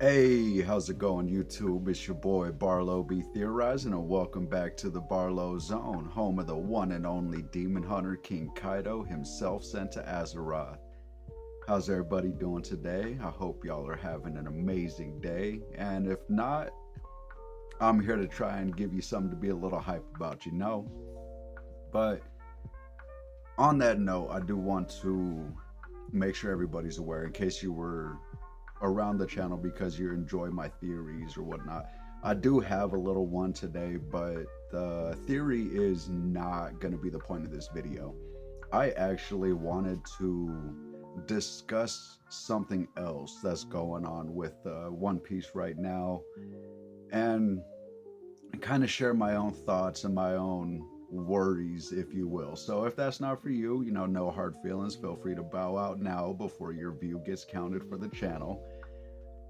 Hey, how's it going, YouTube? It's your boy Barlow be theorizing, and welcome back to the Barlow Zone, home of the one and only demon hunter King Kaido, himself sent to Azeroth. How's everybody doing today? I hope y'all are having an amazing day, and if not, I'm here to try and give you something to be a little hype about, But on that note, I do want to make sure everybody's aware, in case you were around the channel because you enjoy my theories or whatnot. I do have a little one today, but the theory is not going to be the point of this video. I actually wanted to discuss something else that's going on with One Piece right now and kind of share my own thoughts and my own worries, if you will. So if that's not for you, no hard feelings. Feel free to bow out now before your view gets counted for the channel.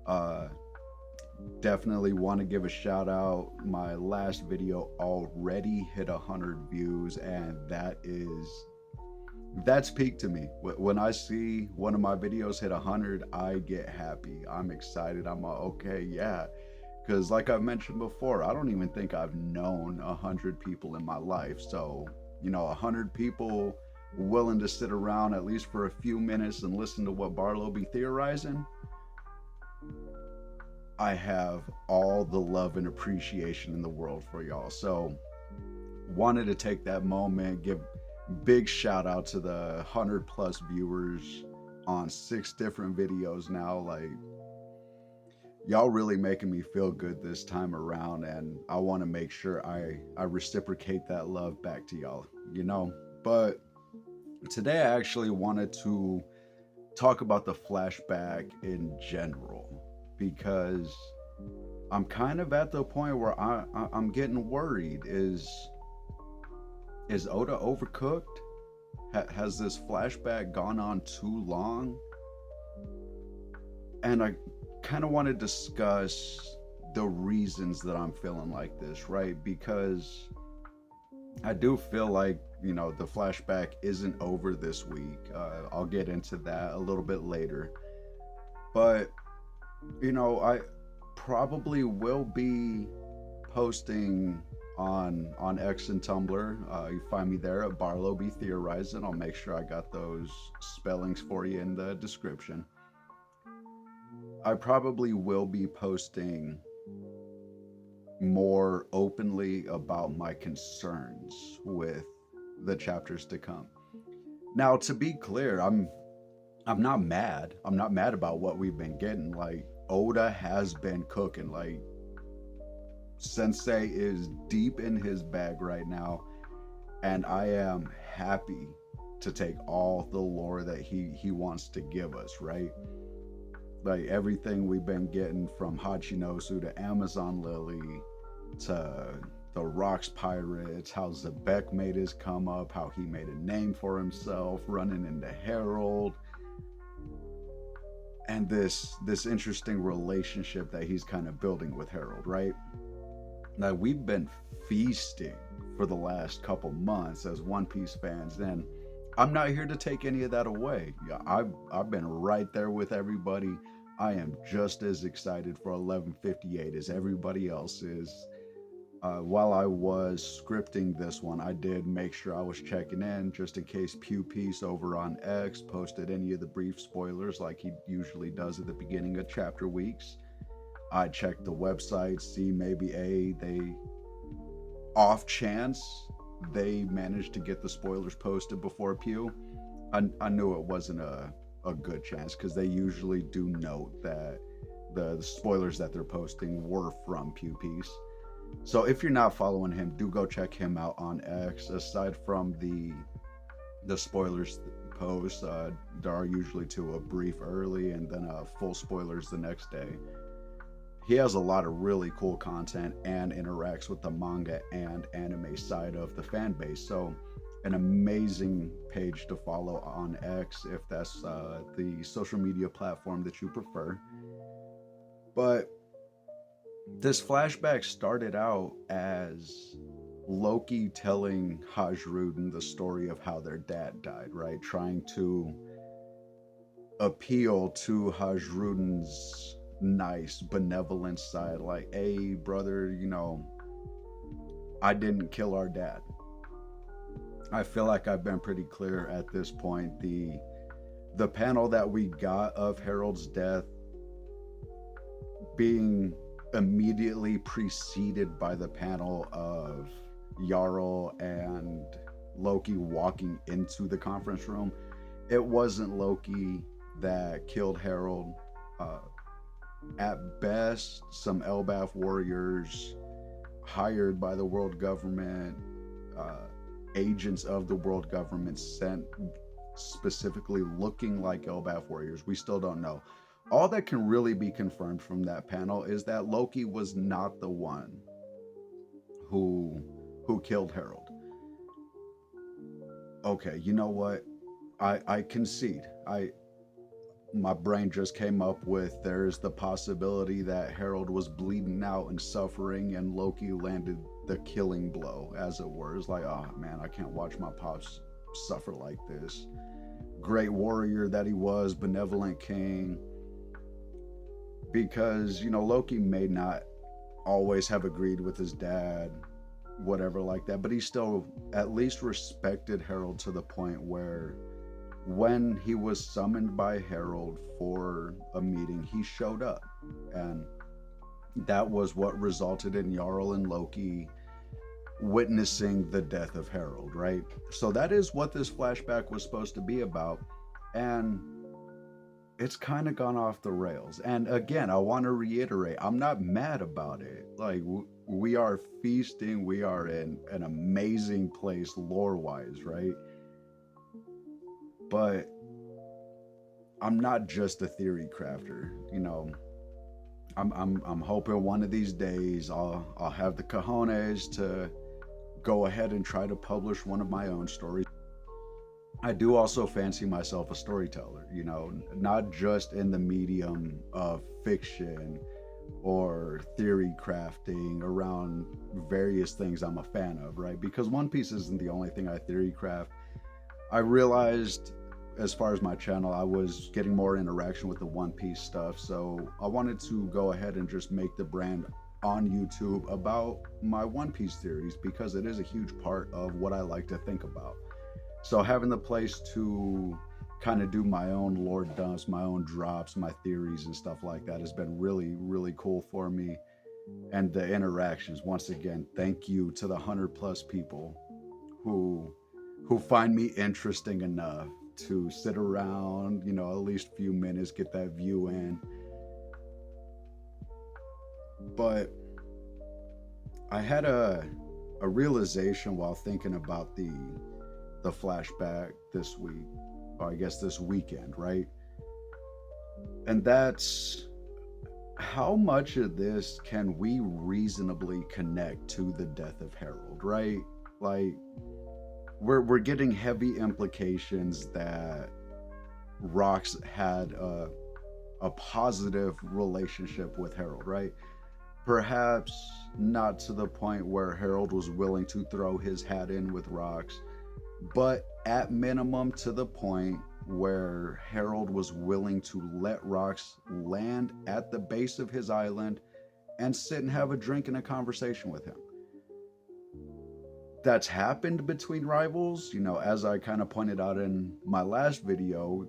Uh, Definitely want to give a shout out. My last video already hit 100 views, and that's peak to me. When I see one of my videos hit 100, I get happy. I'm excited. I'm like, okay, yeah. Because like I've mentioned before, I don't even think I've known 100 people in my life. So, 100 people willing to sit around at least for a few minutes and listen to what Barlow be theorizing, I have all the love and appreciation in the world for y'all. So, wanted to take that moment, give big shout out to the 100 plus viewers on 6 different videos now. Like, y'all really making me feel good this time around, and I want to make sure I reciprocate that love back to y'all. But today I actually wanted to talk about the flashback in general because I'm kind of at the point where I'm getting worried. Is Oda overcooked? Has this flashback gone on too long? And I kind of want to discuss the reasons that I'm feeling like this, right? Because I do feel like, the flashback isn't over this week. I'll get into that a little bit later. But, I probably will be posting on X and Tumblr. You find me there at Barlow be theorizing. I'll make sure I got those spellings for you in the description. I probably will be posting more openly about my concerns with the chapters to come. Now, to be clear, I'm not mad. I'm not mad about what we've been getting. Like, Oda has been cooking. Like, Sensei is deep in his bag right now, and I am happy to take all the lore that he wants to give us, right? Like, everything we've been getting from Hachinosu to Amazon Lily to the Rocks Pirates, how Zebek made his come up, how he made a name for himself, running into Herald, and this interesting relationship that he's kind of building with Herald, right? Now, we've been feasting for the last couple months as One Piece fans, and I'm not here to take any of that away. Yeah, I've been right there with everybody. I am just as excited for 1158 as everybody else is. While I was scripting this one, I did make sure I was checking in just in case Pew Peace over on X posted any of the brief spoilers like he usually does at the beginning of chapter weeks. I checked the website, see maybe they off chance they managed to get the spoilers posted before Pew. I knew it wasn't a good chance because they usually do note that the spoilers that they're posting were from Pew Peace. So if you're not following him, do go check him out on X. Aside from the spoilers posts, there are usually two: a brief early and then full spoilers the next day. He has a lot of really cool content and interacts with the manga and anime side of the fan base. So an amazing page to follow on X if that's the social media platform that you prefer. But this flashback started out as Loki telling Hajruden the story of how their dad died, right? Trying to appeal to Hajruden's nice, benevolent side. Like, hey, brother, I didn't kill our dad. I feel like I've been pretty clear at this point. The panel that we got of Harold's death being immediately preceded by the panel of Jarl and Loki walking into the conference room. It wasn't Loki that killed Harold. At best, some Elbaf warriors hired by the world government, agents of the world government sent specifically looking like Elbaf warriors. We still don't know. All that can really be confirmed from that panel is that Loki was not the one who killed Harold. Okay, you know what? I concede. My brain just came up with there's the possibility that Harold was bleeding out and suffering, and Loki landed the killing blow, as it were. It's like, oh man, I can't watch my pops suffer like this. Great warrior that he was, benevolent king. Because, Loki may not always have agreed with his dad, whatever like that, but he still at least respected Harold to the point where when he was summoned by Harold for a meeting, he showed up. And that was what resulted in Jarl and Loki witnessing the death of Harold, right? So that is what this flashback was supposed to be about. And it's kind of gone off the rails. And again, I want to reiterate, I'm not mad about it. Like, we are feasting. We are in an amazing place lore-wise, right? But I'm not just a theory crafter. I'm hoping one of these days I'll have the cojones to go ahead and try to publish one of my own stories. I do also fancy myself a storyteller, not just in the medium of fiction or theory crafting around various things I'm a fan of, right? Because One Piece isn't the only thing I theory craft. I realized as far as my channel, I was getting more interaction with the One Piece stuff, so I wanted to go ahead and just make the brand on YouTube about my One Piece theories, because it is a huge part of what I like to think about. So having the place to kind of do my own lore dumps, my own drops, my theories and stuff like that has been really, really cool for me. And the interactions, once again, thank you to the 100+ people who find me interesting enough to sit around, at least a few minutes, get that view in. But I had a realization while thinking about the flashback this week, or I guess this weekend, right? And that's how much of this can we reasonably connect to the death of Harold, right? Like, we're getting heavy implications that Rox had a positive relationship with Harold, right? Perhaps not to the point where Harold was willing to throw his hat in with Rox, but at minimum to the point where Harold was willing to let Rox land at the base of his island and sit and have a drink and a conversation with him. That's happened between rivals, as I kind of pointed out in my last video.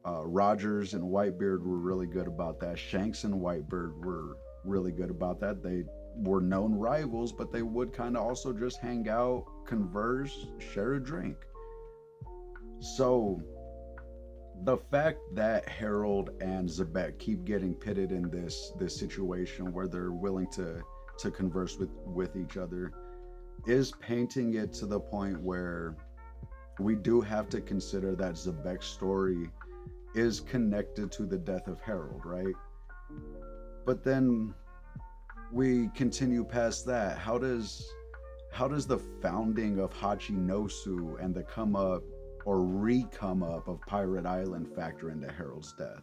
Rogers and Whitebeard were really good about that. Shanks and Whitebeard were really good about that. They were known rivals, but they would kind of also just hang out, converse, share a drink. So the fact that Harold and Xebec keep getting pitted in this situation where they're willing to converse with each other is painting it to the point where we do have to consider that Xebec's story is connected to the death of Harold, right? But then we continue past that. How does the founding of Hachinosu and the come up or re-come up of Pirate Island factor into Harold's death?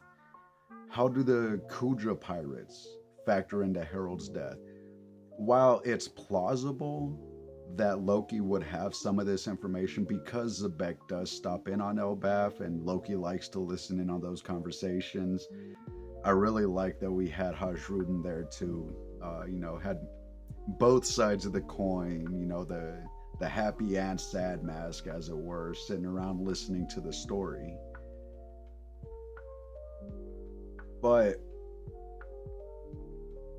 How do the Kudra pirates factor into Harold's death? While it's plausible that Loki would have some of this information because Xebec does stop in on Elbaf and Loki likes to listen in on those conversations, I really like that we had Hajrudin there too. Had both sides of the coin. The happy and sad mask, as it were, sitting around listening to the story. But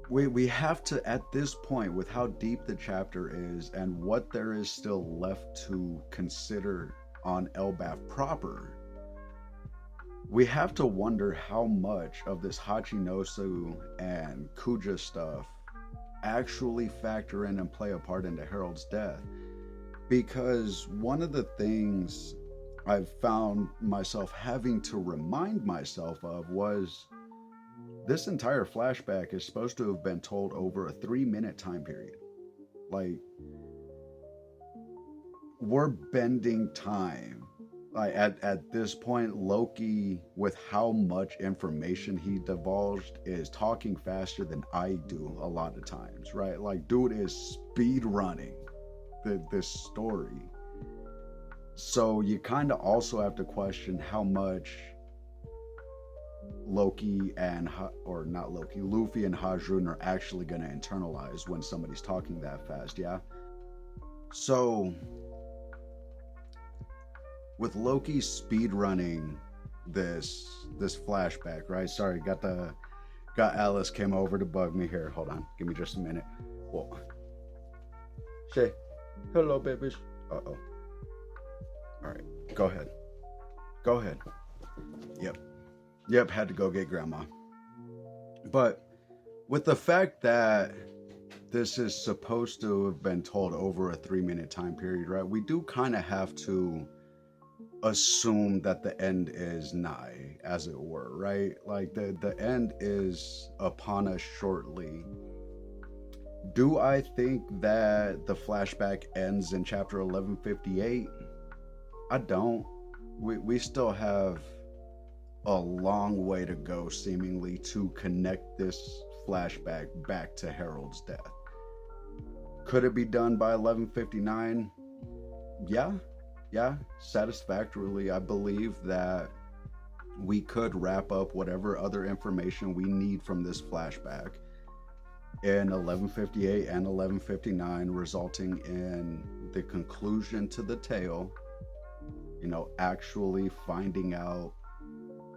we have to, at this point, with how deep the chapter is and what there is still left to consider on Elbaf proper, we have to wonder how much of this Hachinosu and Kuja stuff actually factor in and play a part into Harold's death. Because one of the things I've found myself having to remind myself of was this entire flashback is supposed to have been told over a 3-minute time period. Like, we're bending time. Like at this point, Loki, with how much information he divulged, is talking faster than I do a lot of times, right? Like, dude is speed running this story. So you kind of also have to question how much Luffy and Hajrun are actually going to internalize when somebody's talking that fast, yeah? So with Loki speed running this flashback, right? Sorry, got Alice came over to bug me here. Hold on, give me just a minute. Whoa. Say hello, babies. Uh-oh. All right, go ahead. Yep, had to go get grandma. But with the fact that this is supposed to have been told over a 3-minute time period, right? We do kind of have to assume that the end is nigh, as it were, right? Like the end is upon us shortly. Do I think that the flashback ends in chapter 1158? I don't. We still have a long way to go, seemingly, to connect this flashback back to Harold's death. Could it be done by 1159? Yeah, satisfactorily. I believe that we could wrap up whatever other information we need from this flashback in 1158 and 1159, resulting in the conclusion to the tale, actually finding out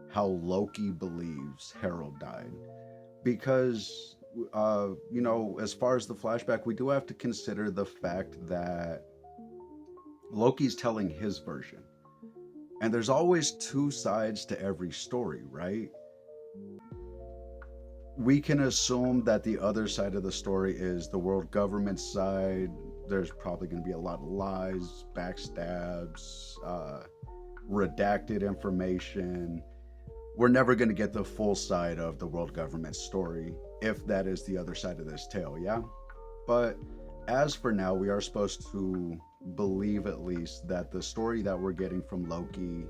how Loki believes Harold died. Because, as far as the flashback, we do have to consider the fact that Loki's telling his version. And there's always two sides to every story, right? We can assume that the other side of the story is the world government side. There's probably going to be a lot of lies, backstabs, redacted information. We're never going to get the full side of the world government story if that is the other side of this tale, yeah? But as for now, we are supposed to believe, at least, that the story that we're getting from Loki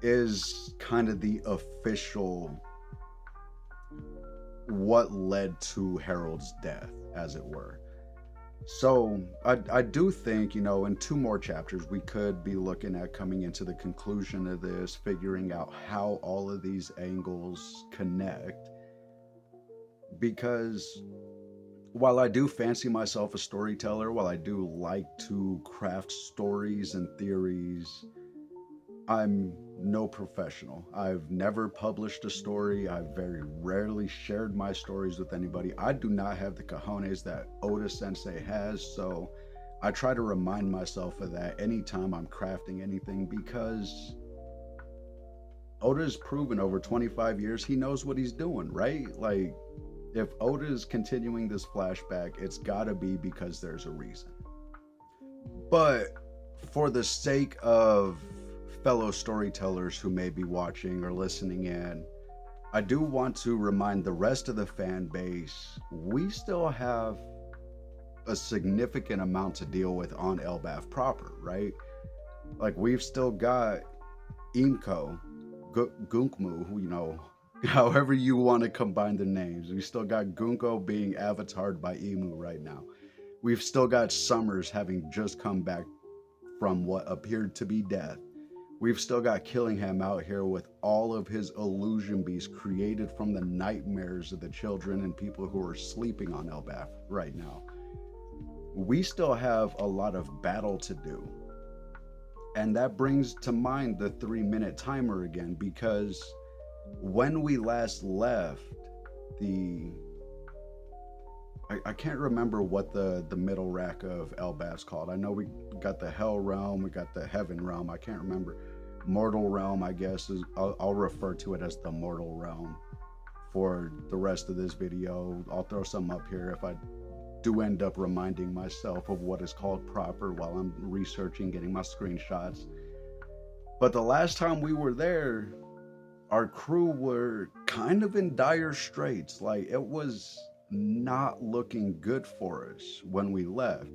is kind of the official what led to Harold's death, as it were. So I do think, in 2 more chapters, we could be looking at coming into the conclusion of this, figuring out how all of these angles connect. Because while I do fancy myself a storyteller, while I do like to craft stories and theories, I'm no professional. I've never published a story. I've very rarely shared my stories with anybody. I do not have the cojones that Oda Sensei has, so I try to remind myself of that anytime I'm crafting anything, because Oda's proven over 25 years he knows what he's doing, right? Like, if Oda is continuing this flashback, it's gotta be because there's a reason. But for the sake of fellow storytellers who may be watching or listening in, I do want to remind the rest of the fan base, we still have a significant amount to deal with on Elbaf proper, right? Like, we've still got Imko, Gunkmu, however you want to combine the names. We still got Gunko being avatared by Emu right now. We've still got Summers having just come back from what appeared to be death. We've still got Killingham out here with all of his illusion beasts created from the nightmares of the children and people who are sleeping on Elbaf right now. We still have a lot of battle to do. And that brings to mind the 3-minute timer again, because when we last left I can't remember what the middle rack of Elbaf's called. I know we got the Hell Realm, we got the Heaven Realm. I can't remember. Mortal Realm, I guess, is I'll refer to it as the Mortal Realm for the rest of this video. I'll throw some up here if I do end up reminding myself of what is called proper while I'm researching, getting my screenshots. But the last time we were there, our crew were kind of in dire straits. Like, it was not looking good for us when we left,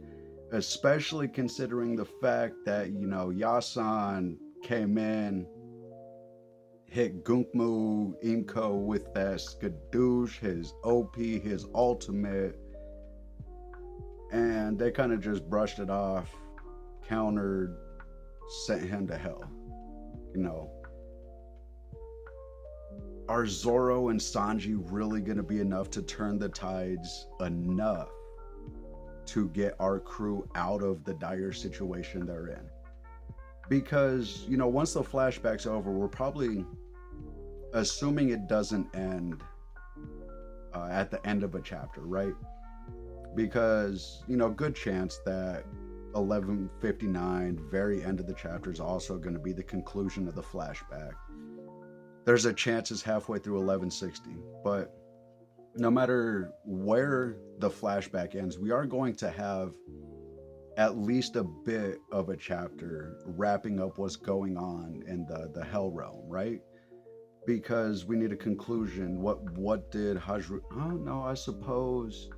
especially considering the fact that, you know, Yasan came in, hit Gunkmu Imco with that skadoosh, his OP, his ultimate, and they kind of just brushed it off, countered, sent him to hell. You know, are Zoro and Sanji really going to be enough to turn the tides enough to get our crew out of the dire situation they're in? Because, you know, once the flashback's over, we're probably assuming it doesn't end at the end of a chapter, right? Because, you know, good chance that 11:59, very end of the chapter, is also going to be the conclusion of the flashback. There's a chance it's halfway through 11:60, but no matter where the flashback ends, we are going to have at least a bit of a chapter wrapping up what's going on in the Hell Realm, right? Because we need a conclusion. What did Hajru... Oh, no, I suppose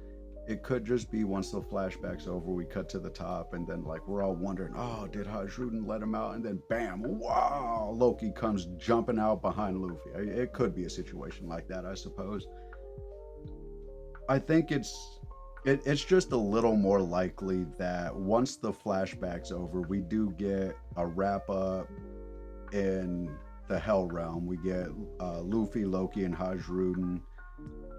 it could just be once the flashback's over, we cut to the top, and then, like, we're all wondering, oh, did Hajruden let him out? And then, bam, wow, Loki comes jumping out behind Luffy. It could be a situation like that, I suppose. I think it's just a little more likely that once the flashback's over, we do get a wrap-up in the Hell Realm. We get Luffy, Loki, and Hajruden.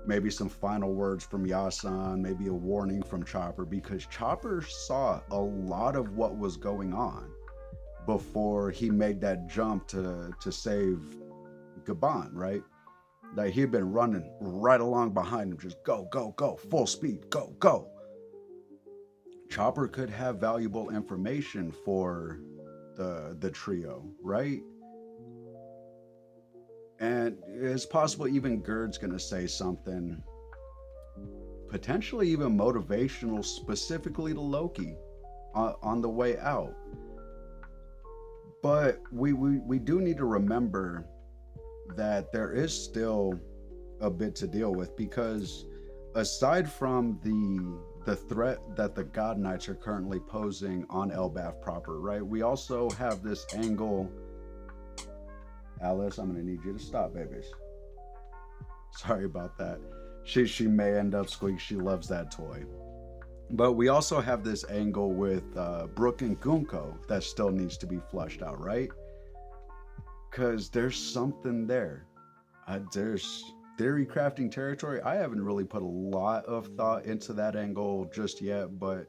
Maybe some final words from Yasan, maybe a warning from Chopper, because Chopper saw a lot of what was going on before he made that jump to save Gabon, right? Like, he had been running right along behind him, just go, go, go, full speed, go, go. Chopper could have valuable information for the trio, right? And it's possible even Gerd's going to say something, potentially even motivational, specifically to Loki on the way out. But we do need to remember that there is still a bit to deal with, because aside from the threat that the God Knights are currently posing on Elbaf proper, right? We also have this angle... Alice, I'm going to need you to stop, babies. Sorry about that. She may end up squeak. She loves that toy. But we also have this angle with Brook and Gunko that still needs to be flushed out, right? Because there's something there. There's theory crafting territory. I haven't really put a lot of thought into that angle just yet, but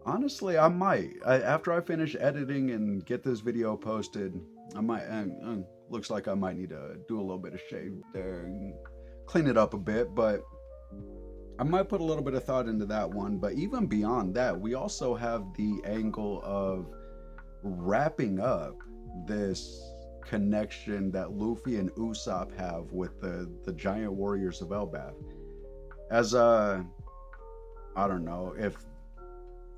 honestly, I might. After I finish editing and get this video posted, I might, and looks like I might need to do a little bit of shave there and clean it up a bit, but I might put a little bit of thought into that one. But even beyond that, we also have the angle of wrapping up this connection that Luffy and Usopp have with the giant warriors of Elbaf. As I don't know,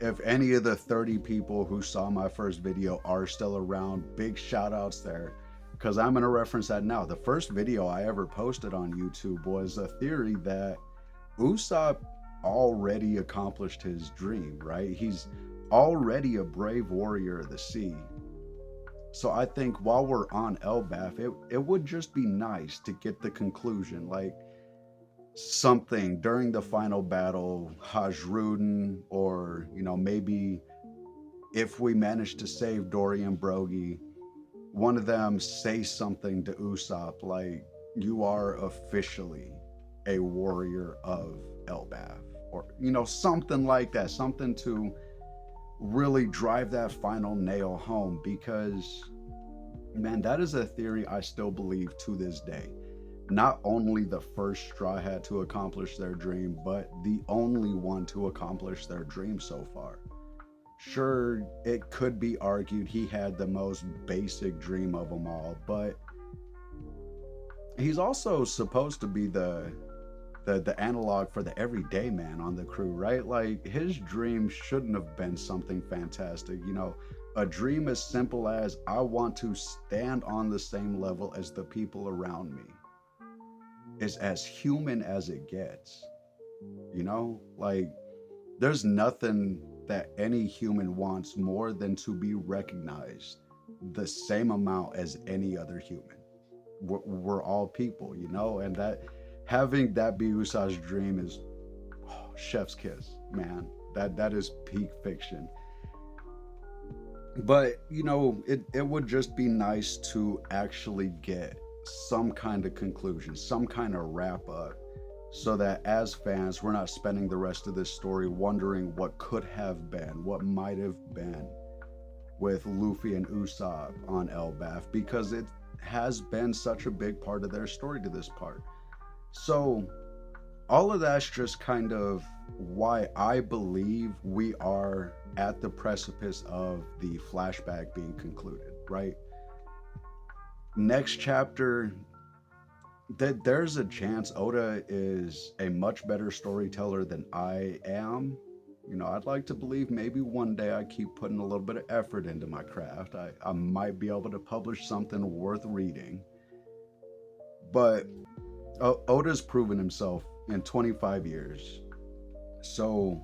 if any of the 30 people who saw my first video are still around, big shout outs there, because I'm going to reference that now. The first video I ever posted on YouTube was a theory that Usopp already accomplished his dream, right? He's already a brave warrior of the sea. So I think while we're on Elbaf, it would just be nice to get the conclusion, like something during the final battle, Hajruden, or, you know, maybe if we manage to save Dory and Brogy, one of them say something to Usopp like, "You are officially a warrior of Elbaf," or something like that, something to really drive that final nail home. Because man, that is a theory I still believe to this day. Not only the first Straw Hat to accomplish their dream, but the only one to accomplish their dream so far. Sure, it could be argued he had the most basic dream of them all, but he's also supposed to be the analog for the everyday man on the crew, right? Like, his dream shouldn't have been something fantastic. A dream as simple as, I want to stand on the same level as the people around me, is as human as it gets. Like, there's nothing that any human wants more than to be recognized the same amount as any other human. We're all people, and that having that be Usopp's dream is chef's kiss, man. That is peak fiction. But it would just be nice to actually get some kind of conclusion, some kind of wrap up, so that as fans, we're not spending the rest of this story wondering what could have been, what might have been with Luffy and Usopp on Elbaf, because it has been such a big part of their story to this part. So all of that's just kind of why I believe we are at the precipice of the flashback being concluded, right? Next chapter, that there's a chance Oda is a much better storyteller than I am. I'd like to believe maybe one day I keep putting a little bit of effort into my craft. I might be able to publish something worth reading. But Oda's proven himself in 25 years. So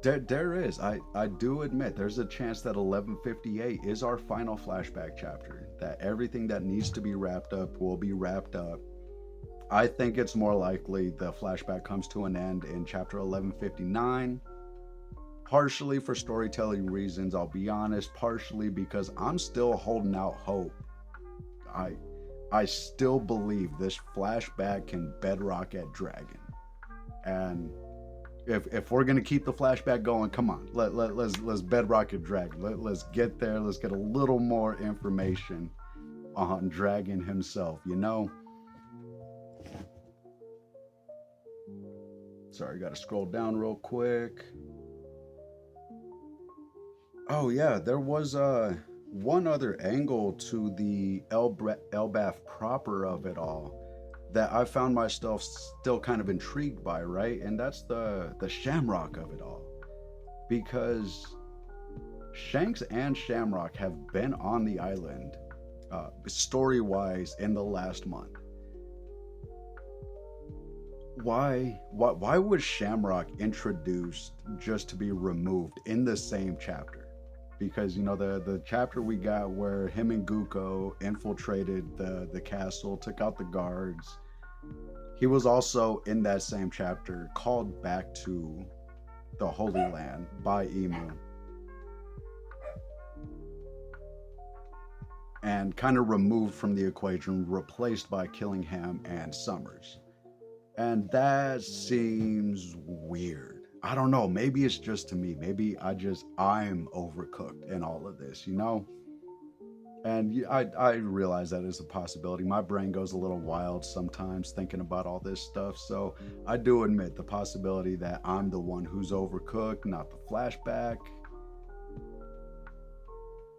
there is, I do admit, there's a chance that 1158 is our final flashback chapter, that everything that needs to be wrapped up will be wrapped up. I think it's more likely the flashback comes to an end in chapter 1159, partially for storytelling reasons, I'll be honest, partially because I'm still holding out hope. I still believe this flashback can bedrock at Dragon. And if we're gonna keep the flashback going, come on, let's bedrock at Dragon. Let's get there. Let's get a little more information on Dragon himself. Sorry, gotta scroll down real quick. Oh yeah, there was one other angle to the Elbaf proper of it all that I found myself still kind of intrigued by, right? And that's the Shamrock of it all. Because Shanks and Shamrock have been on the island, story-wise, in the last month. Why was Shamrock introduced just to be removed in the same chapter? Because the chapter we got where him and Guko infiltrated the castle, took out the guards, he was also in that same chapter called back to the Holy Land by Imu and kind of removed from the equation, replaced by Killingham and Summers. And that seems weird. I don't know, maybe it's just to me. Maybe I'm overcooked in all of this, And I realize that is a possibility. My brain goes a little wild sometimes thinking about all this stuff. So I do admit the possibility that I'm the one who's overcooked, not the flashback.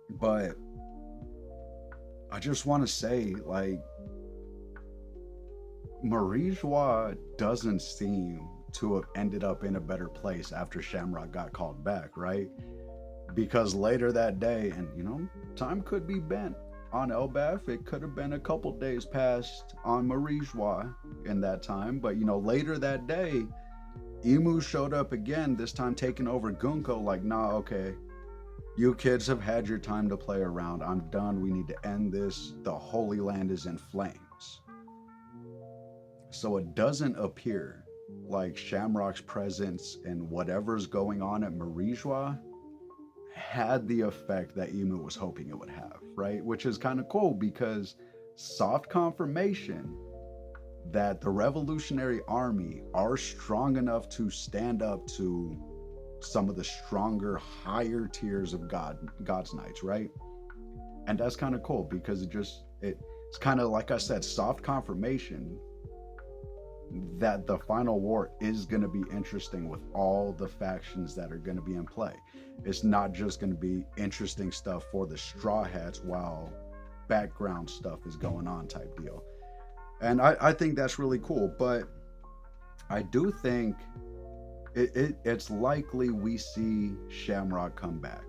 But I just want to say, like, Marie Joie doesn't seem to have ended up in a better place after Shamrock got called back, right? Because later that day, and time could be bent on Elbaf, it could have been a couple days past on Marie Joie in that time, but later that day, Imu showed up again, this time taking over Gunko, like, nah, okay, you kids have had your time to play around, I'm done, we need to end this, the Holy Land is in flames. So it doesn't appear like Shamrock's presence and whatever's going on at Marie Joie had the effect that Imu was hoping it would have, right? Which is kind of cool because soft confirmation that the Revolutionary Army are strong enough to stand up to some of the stronger, higher tiers of God's Knights, right? And that's kind of cool because it's kind of like I said, soft confirmation that the final war is going to be interesting with all the factions that are going to be in play. It's not just going to be interesting stuff for the Straw Hats while background stuff is going on type deal. And I think that's really cool. But I do think it's likely we see Shamrock come back.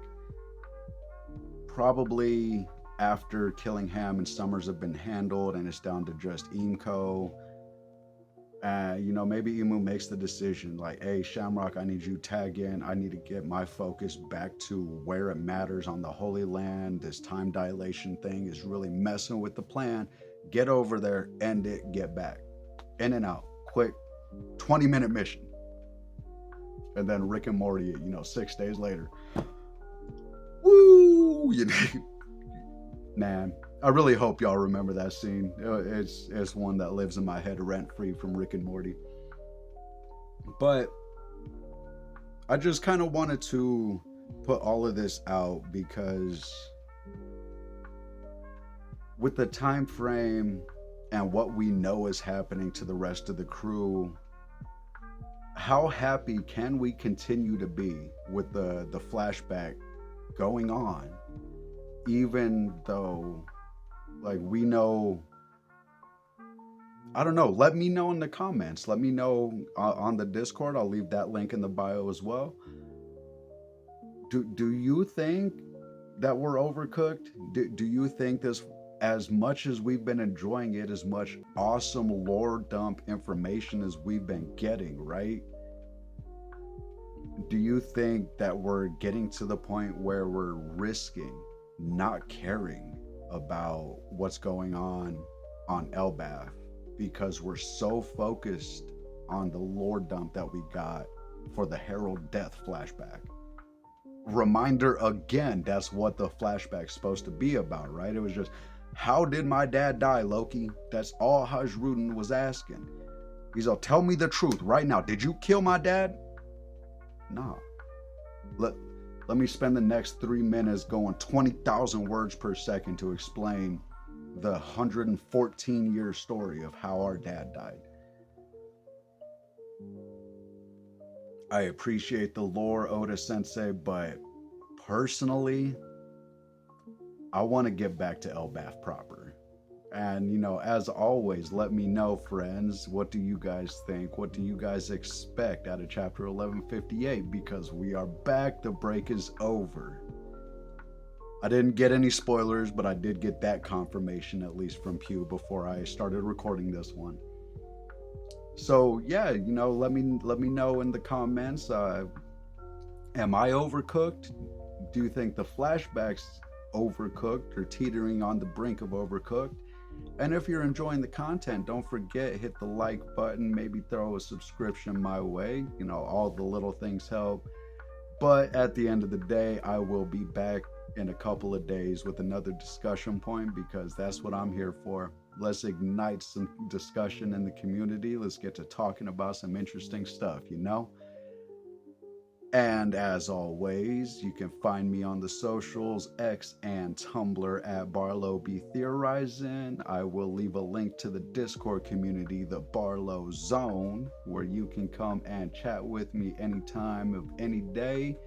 Probably after Killingham and Summers have been handled and it's down to just Imco. Maybe Emu makes the decision like, hey, Shamrock, I need you tag in. I need to get my focus back to where it matters on the Holy Land. This time dilation thing is really messing with the plan. Get over there, end it, get back. In and out, quick, 20-minute mission. And then Rick and Morty, 6 days later. Woo! Man, I really hope y'all remember that scene. It's one that lives in my head rent-free from Rick and Morty. But I just kind of wanted to put all of this out because with the time frame and what we know is happening to the rest of the crew, how happy can we continue to be with the flashback going on, even though, like, we know, I don't know, let me know in the comments. Let me know on the Discord. I'll leave that link in the bio as well. Do you think that we're overcooked? Do you think this, as much as we've been enjoying it, as much awesome lore dump information as we've been getting, right? Do you think that we're getting to the point where we're risking not caring about what's going on Elbaf because we're so focused on the lore dump that we got for the Herald Death flashback? Reminder again, that's what the flashback's supposed to be about, right? It was just, how did my dad die, Loki? That's all Hajrudin was asking. He's like, tell me the truth right now. Did you kill my dad? Nah. Let me spend the next 3 minutes going 20,000 words per second to explain the 114-year story of how our dad died. I appreciate the lore, Oda Sensei, but personally, I want to get back to Elbaf proper. And, as always, let me know, friends, what do you guys think? What do you guys expect out of chapter 1158? Because we are back. The break is over. I didn't get any spoilers, but I did get that confirmation, at least from Pew, before I started recording this one. So, yeah, let me know in the comments. Am I overcooked? Do you think the flashback's overcooked or teetering on the brink of overcooked? And if you're enjoying the content, don't forget, hit the like button, maybe throw a subscription my way. All the little things help. But at the end of the day, I will be back in a couple of days with another discussion point, because that's what I'm here for. Let's ignite some discussion in the community. Let's get to talking about some interesting stuff, And as always, you can find me on the socials, X and Tumblr at BarlowBeTheorizing. I will leave a link to the Discord community, the Barlow Zone, where you can come and chat with me anytime of any day.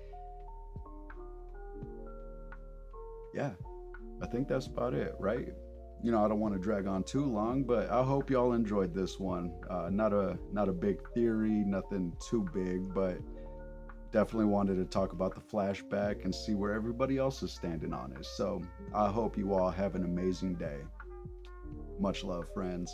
Yeah, I think that's about it, right? I don't want to drag on too long, but I hope y'all enjoyed this one. Not a big theory, nothing too big, but definitely wanted to talk about the flashback and see where everybody else is standing on it. So I hope you all have an amazing day. Much love, friends.